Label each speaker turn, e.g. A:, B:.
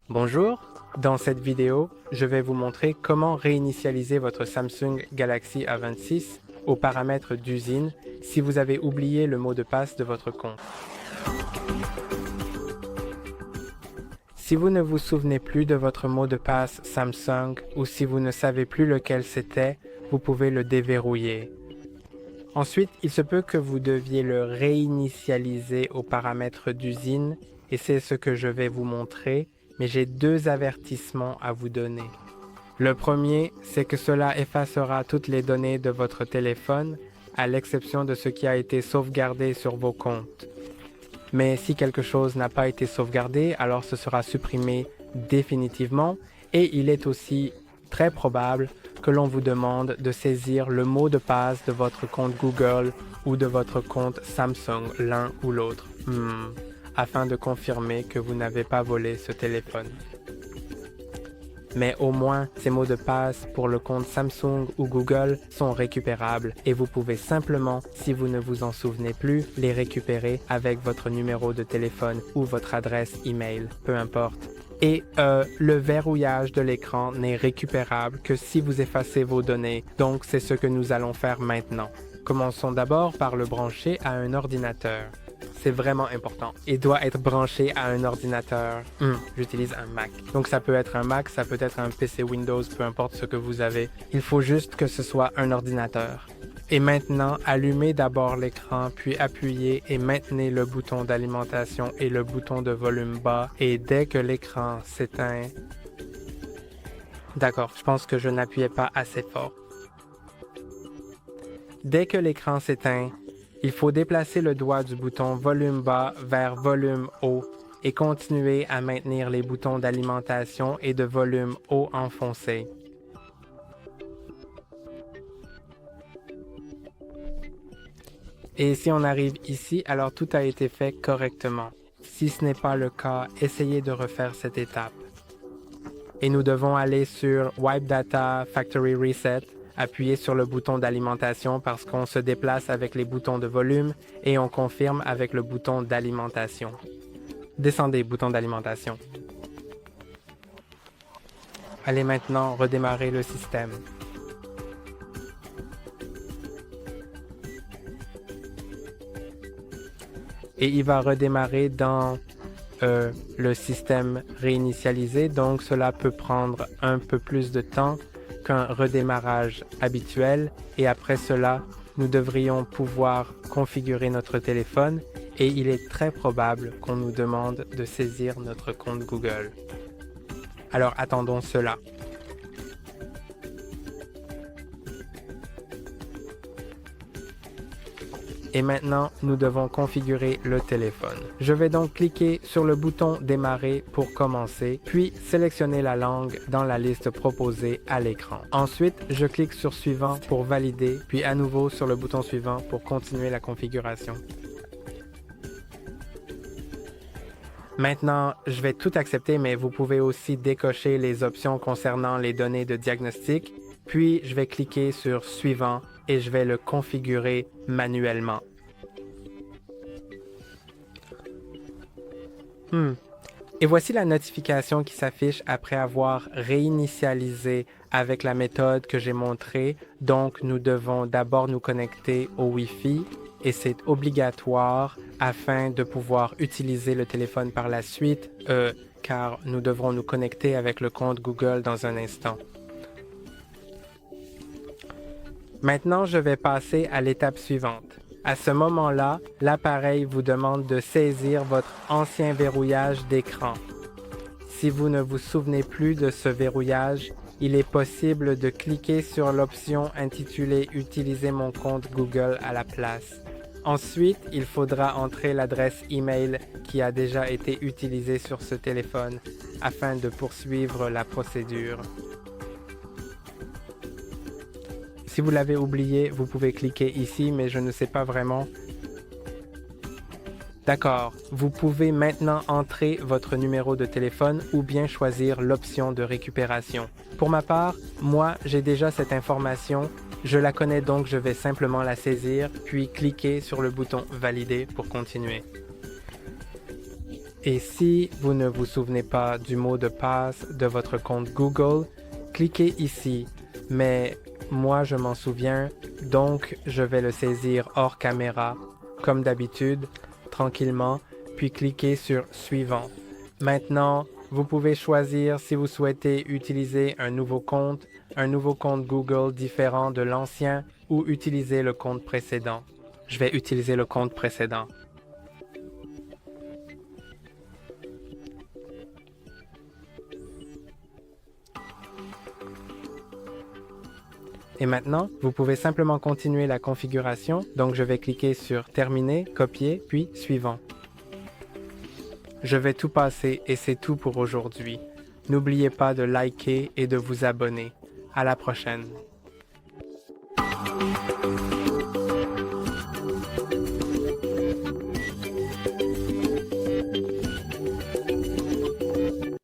A: Bonjour, dans cette vidéo, je vais vous montrer comment réinitialiser votre Samsung Galaxy A26 aux paramètres d'usine si vous avez oublié le mot de passe de votre compte. Si vous ne vous souvenez plus de votre mot de passe Samsung ou si vous ne savez plus lequel c'était, vous pouvez le déverrouiller. Ensuite, il se peut que vous deviez le réinitialiser aux paramètres d'usine et c'est ce que je vais vous montrer, mais j'ai deux avertissements à vous donner. Le premier, c'est que cela effacera toutes les données de votre téléphone, à l'exception de ce qui a été sauvegardé sur vos comptes. Mais si quelque chose n'a pas été sauvegardé, alors ce sera supprimé définitivement et il est aussi très probable que l'on vous demande de saisir le mot de passe de votre compte Google ou de votre compte Samsung, l'un ou l'autre, afin de confirmer que vous n'avez pas volé ce téléphone. Mais au moins, ces mots de passe pour le compte Samsung ou Google sont récupérables et vous pouvez simplement, si vous ne vous en souvenez plus, les récupérer avec votre numéro de téléphone ou votre adresse email, peu importe. Et le verrouillage de l'écran n'est récupérable que si vous effacez vos données, donc c'est ce que nous allons faire maintenant. Commençons d'abord par le brancher à un ordinateur. C'est vraiment important. Il doit être branché à un ordinateur. J'utilise un Mac. Donc ça peut être un Mac, ça peut être un PC Windows, peu importe ce que vous avez. Il faut juste que ce soit un ordinateur. Et maintenant, allumez d'abord l'écran, puis appuyez et maintenez le bouton d'alimentation et le bouton de volume bas. Et dès que l'écran s'éteint... D'accord, je pense que je n'appuyais pas assez fort. Dès que l'écran s'éteint, il faut déplacer le doigt du bouton volume bas vers volume haut et continuer à maintenir les boutons d'alimentation et de volume haut enfoncés. Et si on arrive ici, alors tout a été fait correctement. Si ce n'est pas le cas, essayez de refaire cette étape. Et nous devons aller sur Wipe Data Factory Reset, appuyer sur le bouton d'alimentation parce qu'on se déplace avec les boutons de volume et on confirme avec le bouton d'alimentation. Descendez, bouton d'alimentation. Allez maintenant redémarrer le système. Et il va redémarrer dans le système réinitialisé, donc cela peut prendre un peu plus de temps qu'un redémarrage habituel et après cela, nous devrions pouvoir configurer notre téléphone et il est très probable qu'on nous demande de saisir notre compte Google. Alors attendons cela. Et maintenant, nous devons configurer le téléphone. Je vais donc cliquer sur le bouton Démarrer pour commencer, puis sélectionner la langue dans la liste proposée à l'écran. Ensuite, je clique sur Suivant pour valider, puis à nouveau sur le bouton suivant pour continuer la configuration. Maintenant, je vais tout accepter, mais vous pouvez aussi décocher les options concernant les données de diagnostic, puis je vais cliquer sur Suivant et je vais le configurer manuellement. Et voici la notification qui s'affiche après avoir réinitialisé avec la méthode que j'ai montrée. Donc, nous devons d'abord nous connecter au Wi-Fi et c'est obligatoire afin de pouvoir utiliser le téléphone par la suite, car nous devrons nous connecter avec le compte Google dans un instant. Maintenant, je vais passer à l'étape suivante. À ce moment-là, l'appareil vous demande de saisir votre ancien verrouillage d'écran. Si vous ne vous souvenez plus de ce verrouillage, il est possible de cliquer sur l'option intitulée « Utiliser mon compte Google » à la place. Ensuite, il faudra entrer l'adresse email qui a déjà été utilisée sur ce téléphone afin de poursuivre la procédure. Si vous l'avez oublié, vous pouvez cliquer ici, mais je ne sais pas vraiment. D'accord, vous pouvez maintenant entrer votre numéro de téléphone ou bien choisir l'option de récupération. Pour ma part, moi, j'ai déjà cette information. Je la connais donc je vais simplement la saisir, puis cliquer sur le bouton « Valider » pour continuer. Et si vous ne vous souvenez pas du mot de passe de votre compte Google, cliquez ici. Mais moi, je m'en souviens, donc je vais le saisir hors caméra, comme d'habitude, tranquillement, puis cliquez sur Suivant. Maintenant, vous pouvez choisir si vous souhaitez utiliser un nouveau compte Google différent de l'ancien ou utiliser le compte précédent. Je vais utiliser le compte précédent. Et maintenant, vous pouvez simplement continuer la configuration, donc je vais cliquer sur Terminer, Copier, puis Suivant. Je vais tout passer et c'est tout pour aujourd'hui. N'oubliez pas de liker et de vous abonner. À la prochaine.